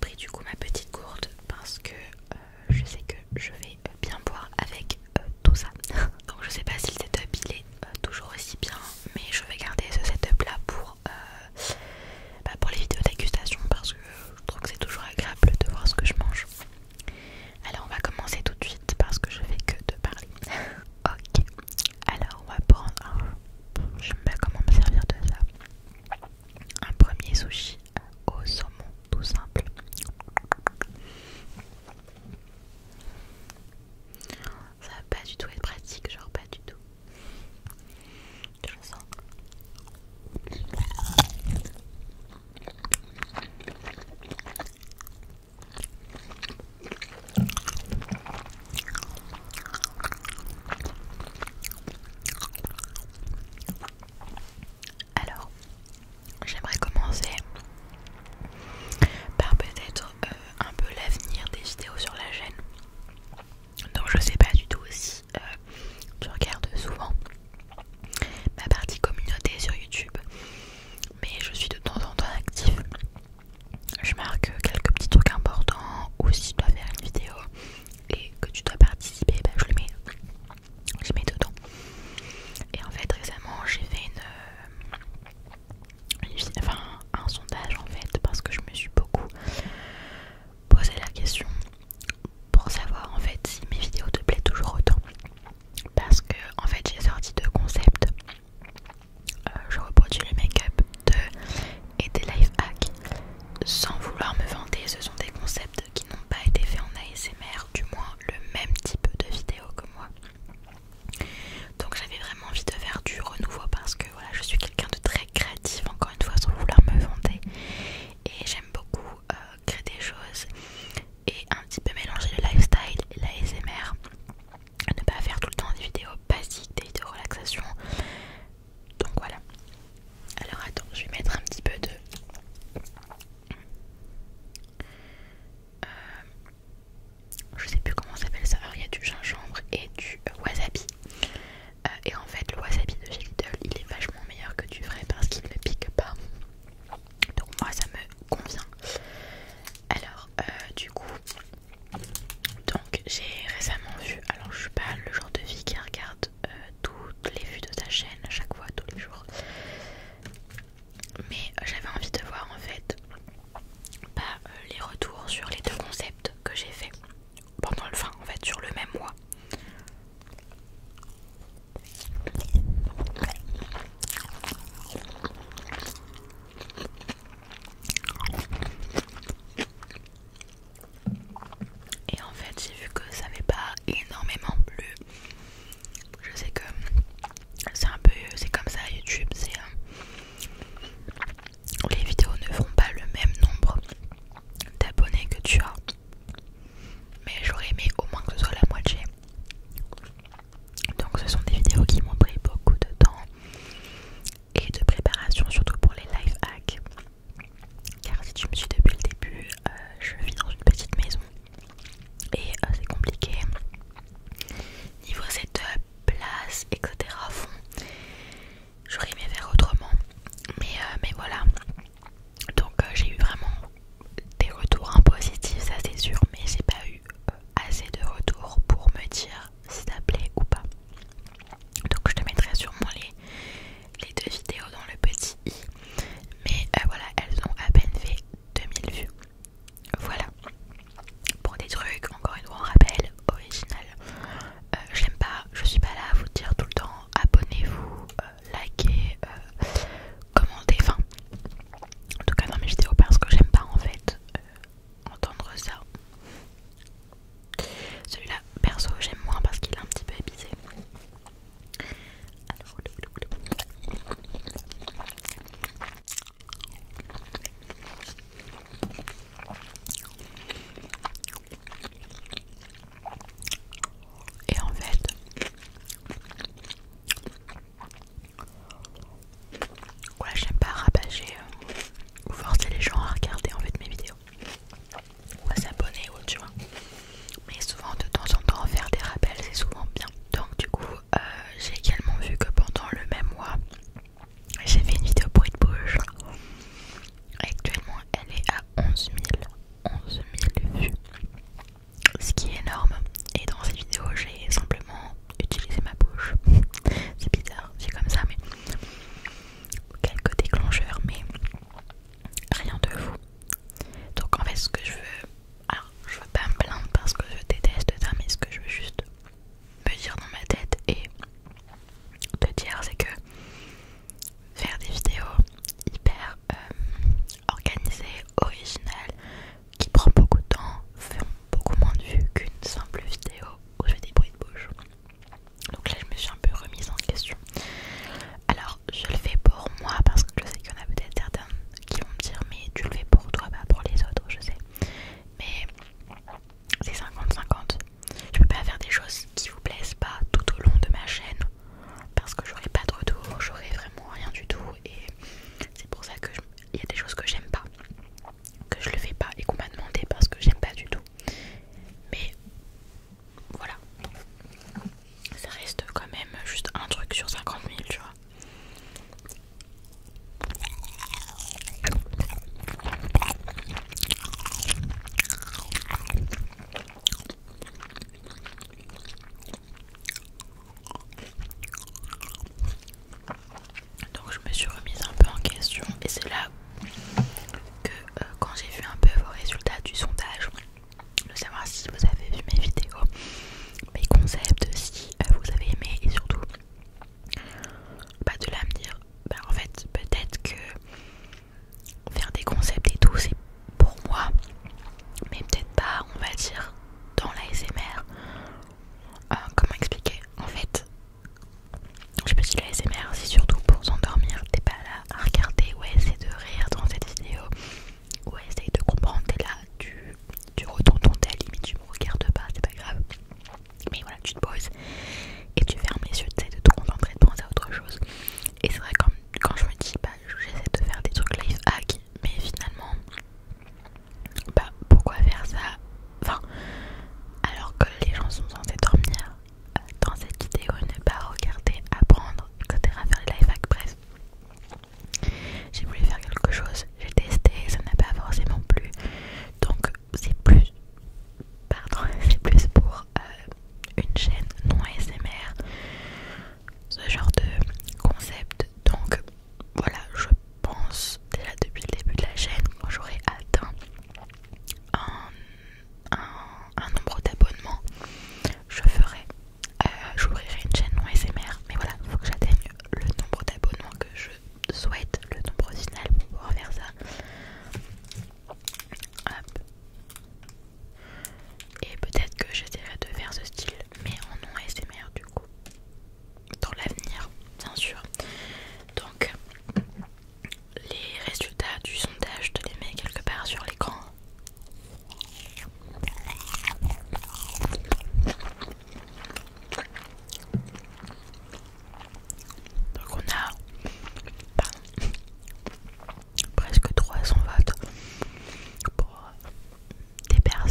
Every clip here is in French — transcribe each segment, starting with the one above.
pris du coup ma petite gourde parce que je sais que je vais bien boire avec tout ça. Donc je sais pas si le setup il est toujours aussi bien, mais je vais garder ce setup là pour les vidéos dégustation parce que je trouve que c'est toujours agréable de voir ce que je mange. Alors on va commencer tout de suite parce que je fais que de parler. Ok, alors on va prendre je sais pas comment me servir de ça. Un premier sushi au saumon tout simple. Ça va pas du tout être pratique, genre pas du tout.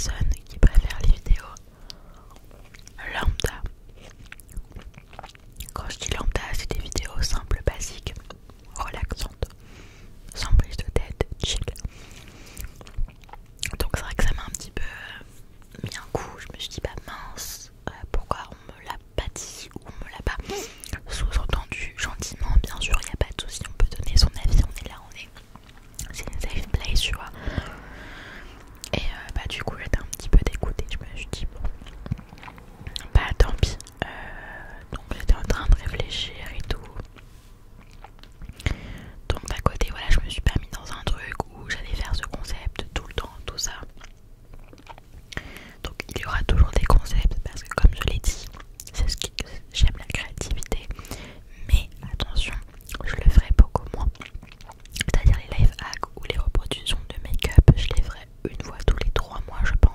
personnes qui préfèrent les vidéos lambda. Quand je dis lambda, c'est des vidéos simples, basiques, relaxantes, sans prise de tête, chill. Donc c'est vrai que ça m'a un petit peu mis un coup. Je me suis dit bah mince, pourquoi on me l'a pas dit ou on me l'a pas sous-entendu gentiment. Bien sûr, il n'y a pas de souci, on peut donner son avis, on est là, c'est une safe place, tu vois. Et bah du coup j'étais un petit peu dégoûtée. Je me suis dit bon, bah tant pis. Donc j'étais en train de réfléchir et tout. Donc d'un côté voilà, je me suis pas mis dans un truc où j'allais faire ce concept tout le temps, tout ça. Donc il y aura toujours des concepts parce que comme je l'ai dit, c'est ce qui j'aime, la créativité. Mais attention, je le ferai beaucoup moins. C'est-à-dire les life hacks ou les reproductions de make-up, je les ferai une fois tous les 3 mois je pense.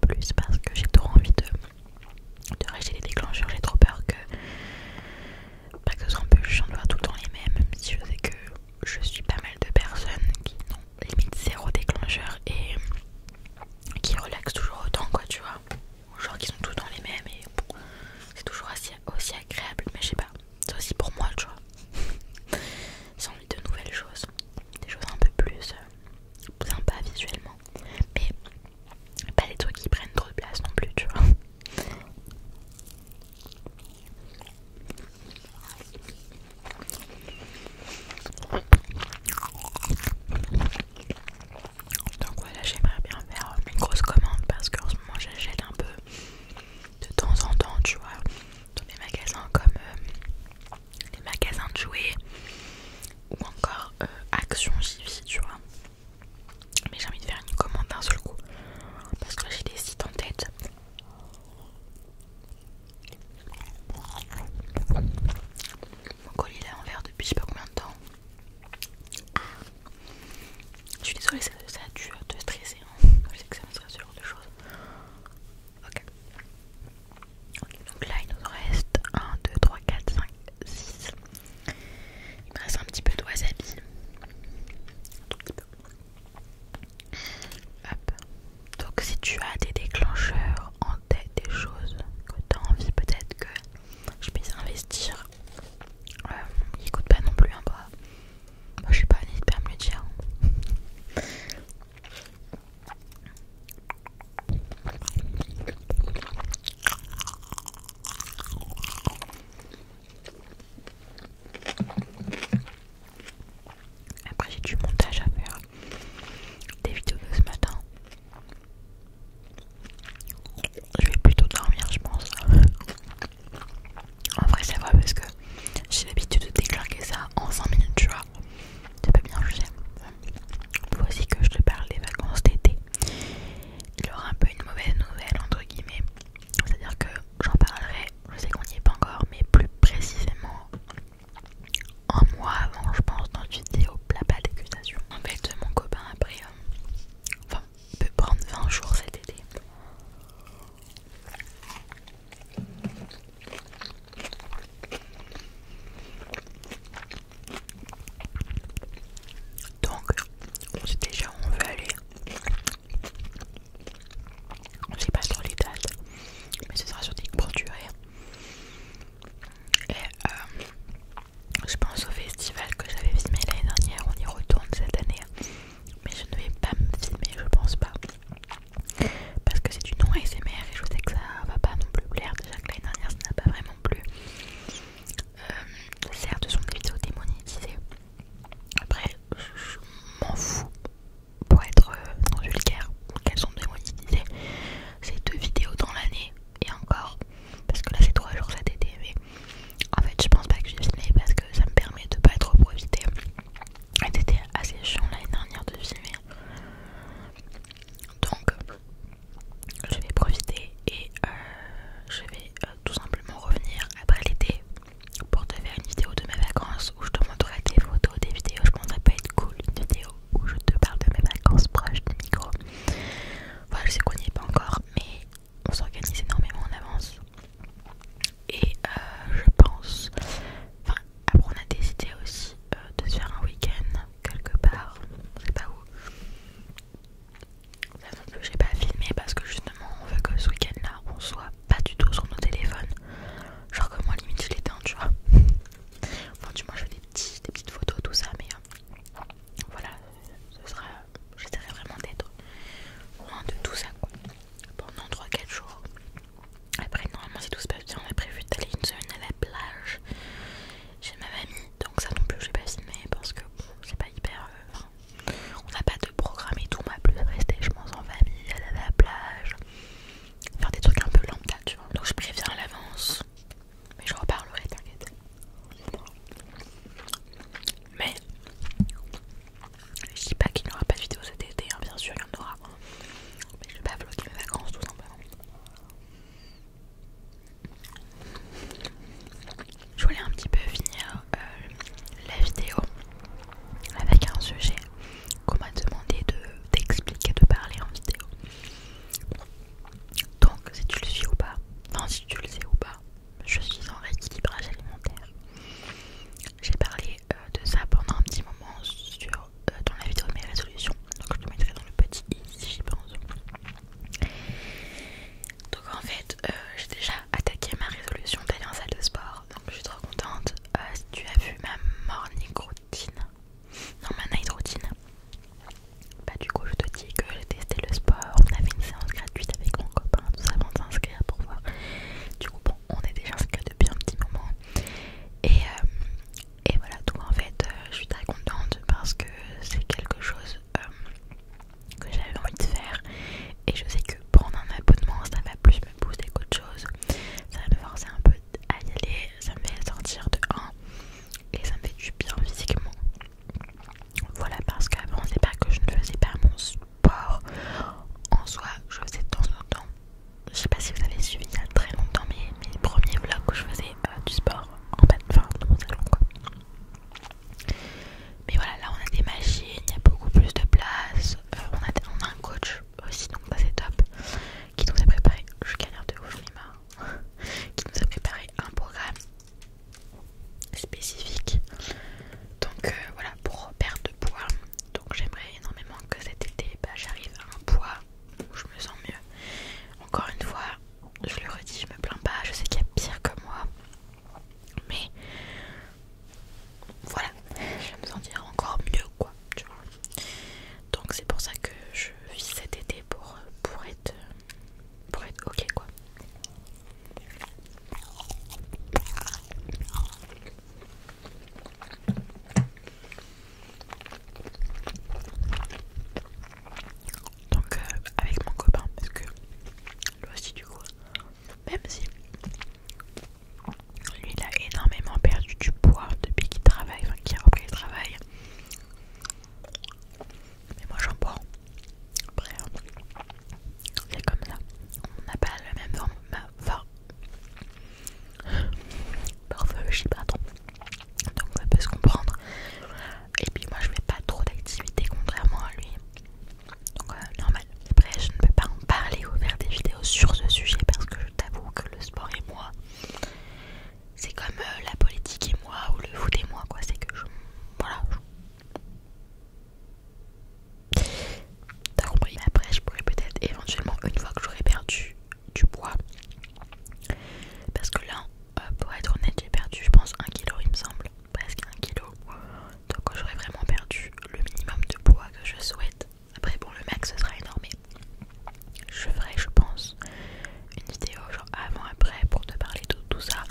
plus parce que j'ai trop envie de racheter les déclencheurs. J'ai trop peur que, pas que ce soit un peu chiant de voir tout le temps les mêmes, même si je sais que je suis pas mal de personnes qui n'ont limite zéro déclencheur et qui relaxent toujours autant, quoi, tu vois. Genre qui sont tout le temps les mêmes et bon, c'est toujours aussi agréable, mais je sais pas, c'est aussi pour moi, tu vois. J'ai envie de nouvelles choses, des choses un peu plus sympas visuellement, mais pas des trucs qui prennent trop de place. même si lui il a énormément perdu du poids depuis qu'il travaille, enfin qu'il a repris le travail. Mais moi j'en prends. Après, c'est comme ça. On n'a pas le même morphologie, pardon. Donc ça peut se comprendre. Et puis moi je fais pas trop d'activités contrairement à lui. Donc normal. Après je ne peux pas en parler ou faire des vidéos sur ce sujet parce que je t'avoue que le sport et moi, c'est comme la politique et moi ou le foot et moi quoi. C'est que voilà. T'as compris. Après je pourrais peut-être éventuellement une fois que j'aurai perdu du poids. Parce que là, pour être honnête, j'ai perdu je pense 1 kg il me semble. Presque 1 kg. Donc j'aurais vraiment perdu le minimum de poids que je souhaite. Après bon le max ce sera énorme. Je ferai je pense une vidéo genre avant après pour te parler de tout ça.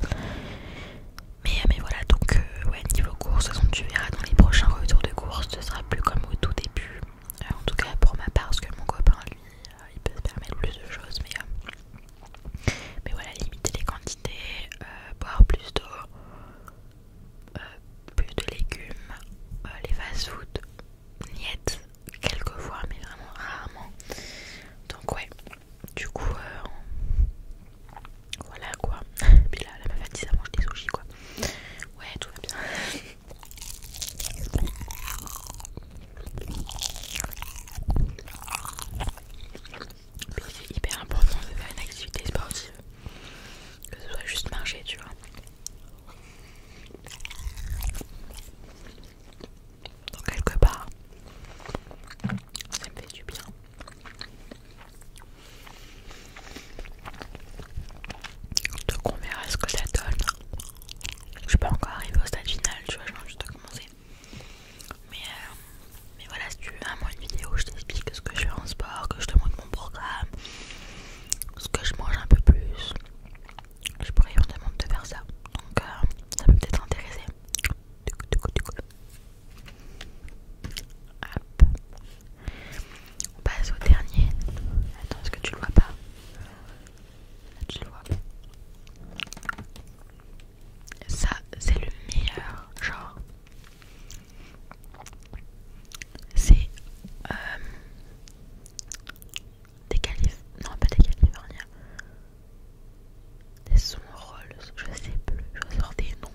Mais voilà donc ouais niveau course, de toute façon tu verras dans les prochains retours de course, ce sera plus comme au tout début. En tout cas pour ma part parce que mon copain lui il peut se permettre plus de choses mais voilà, limiter les quantités, boire plus d'eau, plus de légumes, les fast-food, niet, quelquefois mais vraiment rarement. Donc ouais, du coup voilà quoi. Puis là la meuf a dit ça mange des sushis quoi. Ouais tout va bien. Puis c'est hyper important de faire une activité sportive, que ce soit juste marcher tu vois. Donc quelque part ça me fait du bien. Donc on verra ce que ça donne. Je suis pas encore arrivée au stade final, tu vois, je viens juste de commencer. Mais voilà, si tu veux vraiment une vidéo où je t'explique ce que je fais en sport, que je te montre mon programme, ce que je mange un peu plus, je pourrais éventuellement te faire ça. Donc ça peut peut-être t'intéresser. Hop. On passe au dernier. Attends, est-ce que tu le vois pas? Là tu le vois. Ça c'est le meilleur genre. C'est des non pas des californiens, des Summerolls, je sais plus, je sors des noms.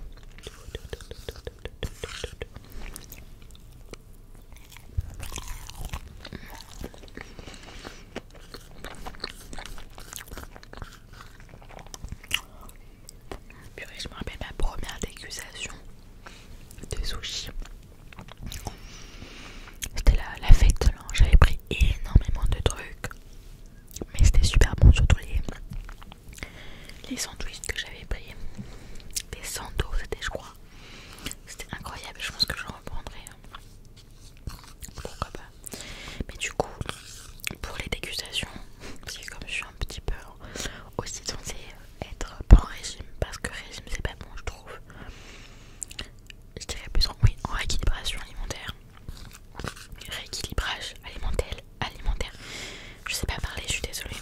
Purée, je me rappelle ma première dégustation de sushi. C'était la fête là, j'avais pris énormément de trucs. Mais c'était super bon, surtout les sandwichs que j'avais pris. Des sandos c'était je crois. C'était incroyable, je pense que je reprendrai. Pourquoi pas. Mais du coup, pour les dégustations, parce que comme je suis un petit peu aussi censée être pas en régime, parce que régime c'est pas bon je trouve. Je dirais plus en rééquilibration alimentaire. Rééquilibrage alimentaire. Je sais pas parler, je suis désolée.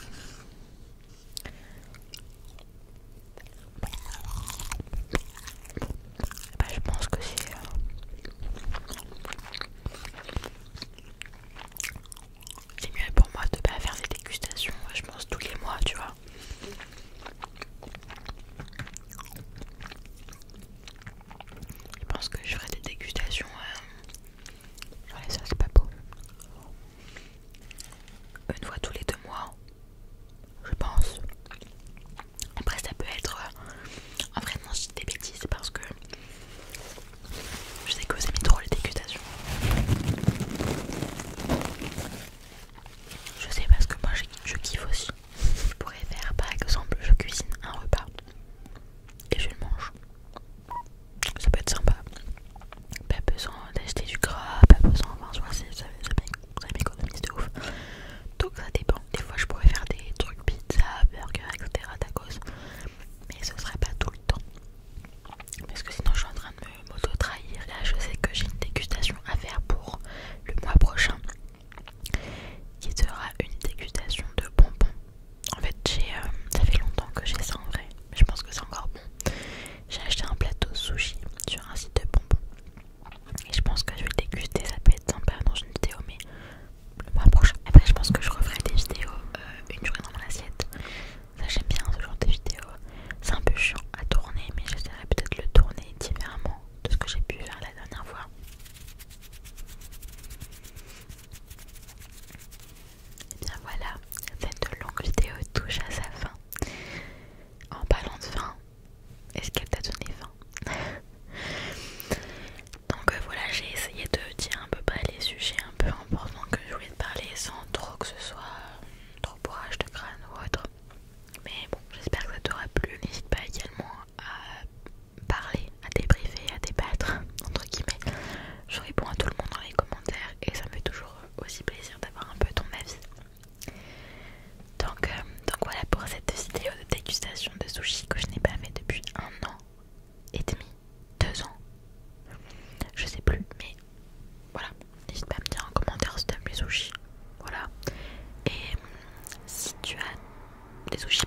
les sushis